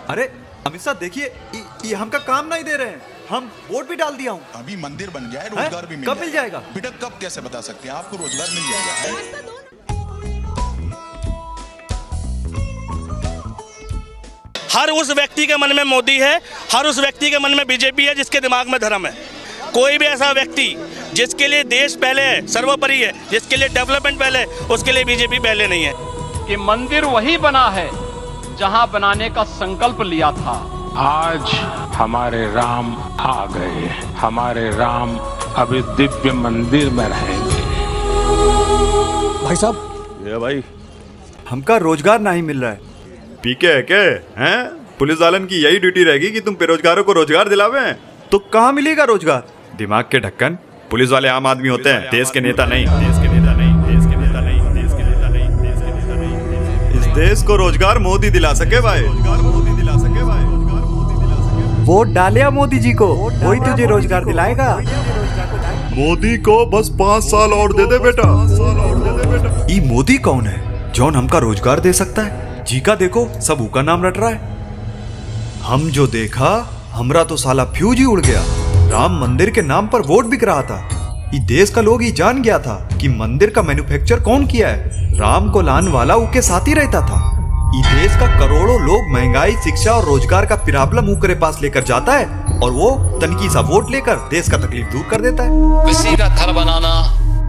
अरे अमित शाह देखिए, ये हमका काम नहीं दे रहे हैं। हम वोट भी डाल दिया हूँ। अभी मंदिर बन गया है, रोजगार भी कब मिल जाएगा? बेटा कब कैसे बता सकते हैं, आपको रोजगार मिल जाएगा। हर उस व्यक्ति के मन में मोदी है, हर उस व्यक्ति के मन में बीजेपी है जिसके दिमाग में धर्म है। कोई भी ऐसा व्यक्ति जिसके लिए देश पहले है, सर्वोपरि है, जिसके लिए डेवलपमेंट पहले है, उसके लिए बीजेपी पहले नहीं है। कि मंदिर वही बना है जहां बनाने का संकल्प लिया था। आज हमारे राम आ गए, हमारे राम अभी दिव्य मंदिर में रहेंगे। भाई साहब, ये भाई हमका रोजगार नहीं मिल रहा है। पीके है के हैं? पुलिस वालन की यही ड्यूटी रहेगी कि तुम बेरोजगारों को रोजगार दिलावे। तो कहाँ मिलेगा रोजगार? दिमाग के ढक्कन, पुलिस वाले आम आदमी होते हैं, देश के नेता नहीं। देश के नेता नहीं, देश के नेता नहीं, देश के नेता नहीं, देश के नेता नहीं। इस देश को रोजगार मोदी दिला सके भाई, रोजगार मोदी दिला सके भाई, रोजगार मोदी दिला सके। वोट डालिया मोदी जी को, वही तुझे रोजगार दिलाएगा। मोदी को बस 5 साल और दे दे बेटा, 5 साल और दे दे बेटा। ये मोदी कौन है जौन हमका रोजगार दे सकता है? जी का देखो, सब ऊ का नाम रट रहा है। हम जो देखा, हमरा तो साला फ्यूज ही उड़ गया। राम मंदिर के नाम पर वोट बिक रहा था। ये देश का लोग ही जान गया था कि मंदिर का मैन्युफैक्चर कौन किया है। राम को लान वाला उनके साथ ही रहता था। ये देश का करोड़ों लोग महंगाई, शिक्षा और रोजगार का प्रॉब्लम ऊकरे पास लेकर जाता है और वो तनकी सा वोट लेकर देश का तकलीफ दूर कर देता है। किसी का घर बनाना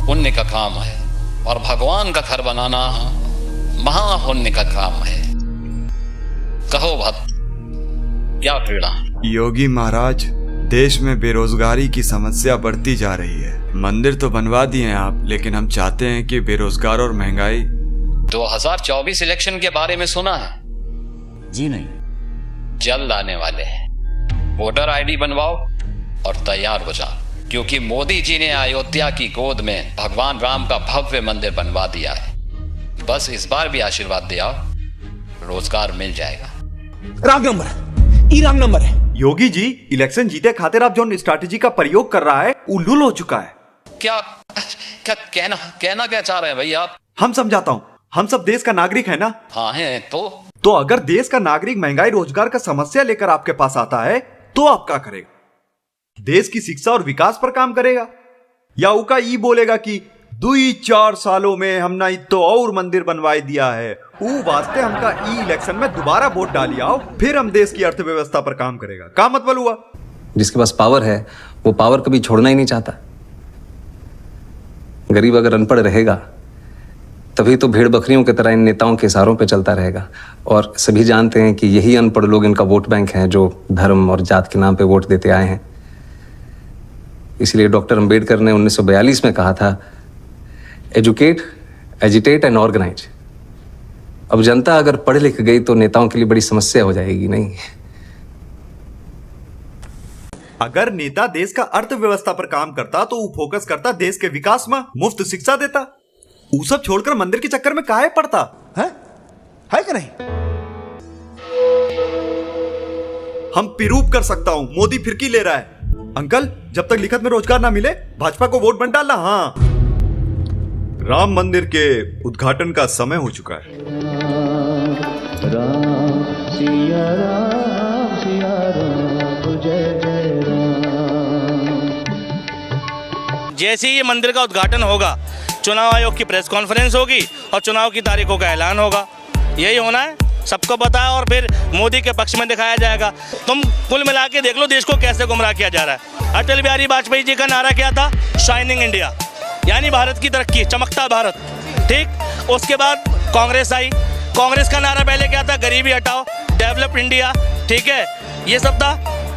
पुण्य का काम है और भगवान का घर बनाना महापुण्य का काम है। कहो भक्त, क्या पीड़ा? योगी महाराज, देश में बेरोजगारी की समस्या बढ़ती जा रही है। मंदिर तो बनवा दिए हैं आप, लेकिन हम चाहते हैं कि बेरोजगार और महंगाई। 2024 इलेक्शन के बारे में सुना है? जी नहीं। जल्द आने वाले हैं। वोटर आईडी बनवाओ और तैयार हो जाओ, क्योंकि मोदी जी ने अयोध्या की गोद में भगवान राम का भव्य मंदिर बनवा दिया है। बस इस बार भी आशीर्वाद दिया, रोजगार मिल जाएगा। रॉन्ग नंबर है, ई रॉन्ग नंबर है। योगी जी इलेक्शन जीते खातिर आप जो स्ट्रैटेजी का प्रयोग कर रहा है, उल्लूल हो चुका है। क्या क्या कहना क्या चाह रहे हैं भैया आप? हम समझाता हूँ, हम सब देश का नागरिक है ना? हाँ है। तो अगर देश का नागरिक महंगाई, रोजगार का समस्या लेकर आपके पास आता है, तो आप क्या करेगा? देश की शिक्षा और विकास पर काम करेगा, या उका ई बोलेगा कि 2-4 सालों में हमने तो और मंदिर बनवाई दिया है, ऊ वास्ते हमका ई इलेक्शन में दोबारा वोट डाली आओ, फिर हम देश की अर्थव्यवस्था पर काम करेगा? का मतलब हुआ? जिसके पास पावर है वो पावर कभी छोड़ना ही नहीं चाहता। गरीब अगर अनपढ़ रहेगा तभी तो भेड़ बकरियों की तरह इन नेताओं के इशारों पे चलता रहेगा। और सभी जानते हैं कि यही अनपढ़ लोग इनका वोट बैंक हैं, जो धर्म और जात के नाम पे वोट देते आए हैं। इसलिए डॉक्टर अंबेडकर ने 1942 में कहा था, एजुकेट, एजिटेट एंड ऑर्गेनाइज। अब जनता अगर पढ़ लिख गई तो नेताओं के लिए बड़ी समस्या हो जाएगी। नहीं, अगर नेता देश का अर्थव्यवस्था पर काम करता तो वो फोकस करता देश के विकास में, मुफ्त शिक्षा देता। वो सब छोड़कर मंदिर के चक्कर में काहे पड़ता है कि नहीं? हम प्रूव कर सकता हूं, मोदी फिरकी ले रहा है। अंकल, जब तक लिखत में रोजगार ना मिले, भाजपा को वोट मत डालना। हाँ, राम मंदिर के उद्घाटन का समय हो चुका है। जैसे ही ये मंदिर का उद्घाटन होगा, चुनाव आयोग की प्रेस कॉन्फ्रेंस होगी और चुनाव की तारीखों का ऐलान होगा। यही होना है, सबको पता है, और फिर मोदी के पक्ष में दिखाया जाएगा। तुम कुल मिला के देख लो देश को कैसे गुमराह किया जा रहा है। अटल बिहारी वाजपेयी जी का नारा क्या था? शाइनिंग इंडिया, यानी भारत की तरक्की, चमकता भारत। ठीक, उसके बाद कांग्रेस आई। कांग्रेस का नारा पहले क्या था? गरीबी हटाओ, डेवलप इंडिया। ठीक है, ये सब था।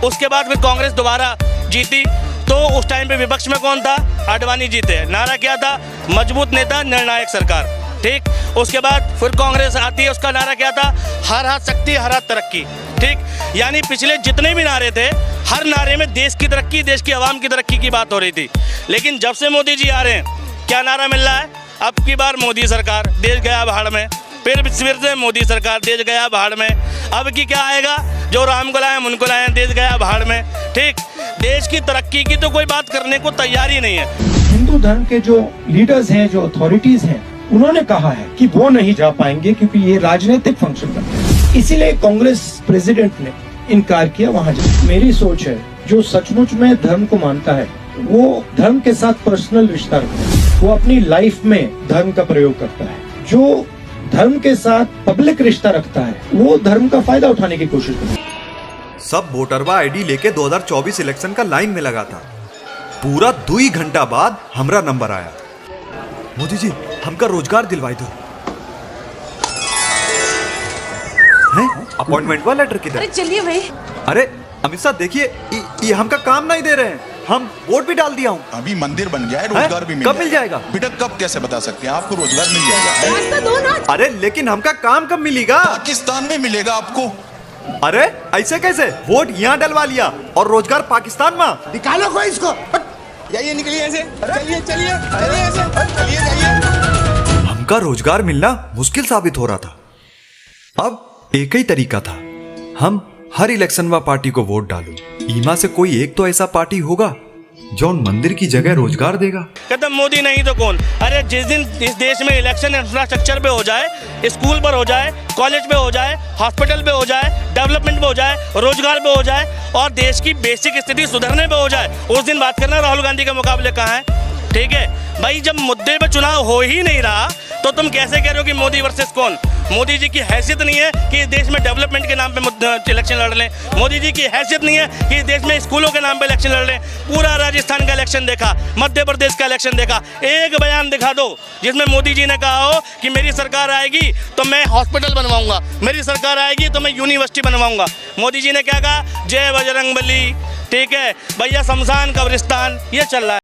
उसके बाद फिर कांग्रेस दोबारा जीती, तो उस टाइम पे विपक्ष में कौन था? आडवाणी जीते। नारा क्या था? मजबूत नेता, निर्णायक सरकार। ठीक, उसके बाद फिर कांग्रेस आती है, उसका नारा क्या था? हर हाथ शक्ति, हर हाथ तरक्की। ठीक, यानी पिछले जितने भी नारे थे, हर नारे में देश की तरक्की, देश की आवाम की तरक्की की बात हो रही थी। लेकिन जब से मोदी जी आ रहे हैं, क्या नारा मिल रहा है? अब की बार मोदी सरकार, देश गया भाड़ में। फिर से मोदी सरकार, देश गया भाड़ में। अब की क्या आएगा? जो राम को लाए उनको लाए, देश गया भाड़ में। ठीक, देश की तरक्की की तो कोई बात करने को तैयार ही नहीं है। हिंदू धर्म के जो लीडर्स हैं, जो अथॉरिटीज हैं, उन्होंने कहा है कि वो नहीं जा पाएंगे क्योंकि ये राजनीतिक फंक्शन करते हैं। इसीलिए कांग्रेस प्रेसिडेंट ने इनकार किया वहां जाने। मेरी सोच है, जो सचमुच में धर्म को मानता है वो धर्म के साथ पर्सनल रिश्ता रखता है, वो अपनी लाइफ में धर्म का प्रयोग करता है। जो धर्म के साथ पब्लिक रिश्ता रखता है वो धर्म का फायदा उठाने की कोशिश करता है। सब वोटरवा आईडी लेके 2024 इलेक्शन का लाइन में लगा था। पूरा 2 घंटा बाद हमरा नंबर आया। मोदी जी हमका रोजगार दिलवाई दो। अपॉइंटमेंट वाला लेटर किधर? अरे चलिए भाई। अरे अमित शाह देखिए, ये हमका काम नहीं दे रहे हैं। हम वोट भी डाल दिया हूँ। अभी मंदिर बन गया है, रोजगार भी कब मिल जाएगा? बेटा कब कैसे बता सकते हैं, आपको रोजगार मिल जाएगा। रास्ता दो ना। अरे लेकिन हमका काम कब मिलेगा? पाकिस्तान में मिलेगा आपको। अरे ऐसे कैसे? वोट यहाँ डलवा लिया और रोजगार पाकिस्तान में। निकालो कोई इसको। जाइए निकलिए ऐसे, चलिए चलिए चलिए ऐसे, चलिए जाइए। हमका रोजगार मिलना मुश्किल साबित हो रहा था। अब एक ही तरीका था, हम हर इलेक्शन में पार्टी को वोट डालो। ईमा से कोई एक तो ऐसा पार्टी होगा जो उन मंदिर की जगह रोजगार देगा। कहते मोदी नहीं तो कौन? अरे जिस दिन इस देश में इलेक्शन इंफ्रास्ट्रक्चर पे हो जाए, स्कूल पर हो जाए, कॉलेज पे हो जाए, हॉस्पिटल पे हो जाए, डेवलपमेंट पे हो जाए, रोजगार पे हो जाए और देश की बेसिक स्थिति सुधरने पे हो जाए, उस दिन बात करना राहुल गांधी के मुकाबले कहाँ है? ठीक है भाई, जब मुद्दे पे चुनाव हो ही नहीं रहा तो तुम कैसे कह रहे हो कि मोदी वर्सेस कौन? मोदी जी की हैसियत नहीं है कि इस देश में डेवलपमेंट के नाम पे इलेक्शन लड़ लें। मोदी जी की हैसियत नहीं है कि इस देश में स्कूलों के नाम पे इलेक्शन लड़ लें। पूरा राजस्थान का इलेक्शन देखा, मध्य प्रदेश का इलेक्शन देखा, एक बयान दिखा दो जिसमें मोदी जी ने कहा हो कि मेरी सरकार आएगी तो मैं हॉस्पिटल बनवाऊंगा, मेरी सरकार आएगी तो मैं यूनिवर्सिटी बनवाऊंगा। मोदी जी ने क्या कहा? जय बजरंग बली। ठीक है भैया, शमशान कब्रिस्तान ये चल रहा है।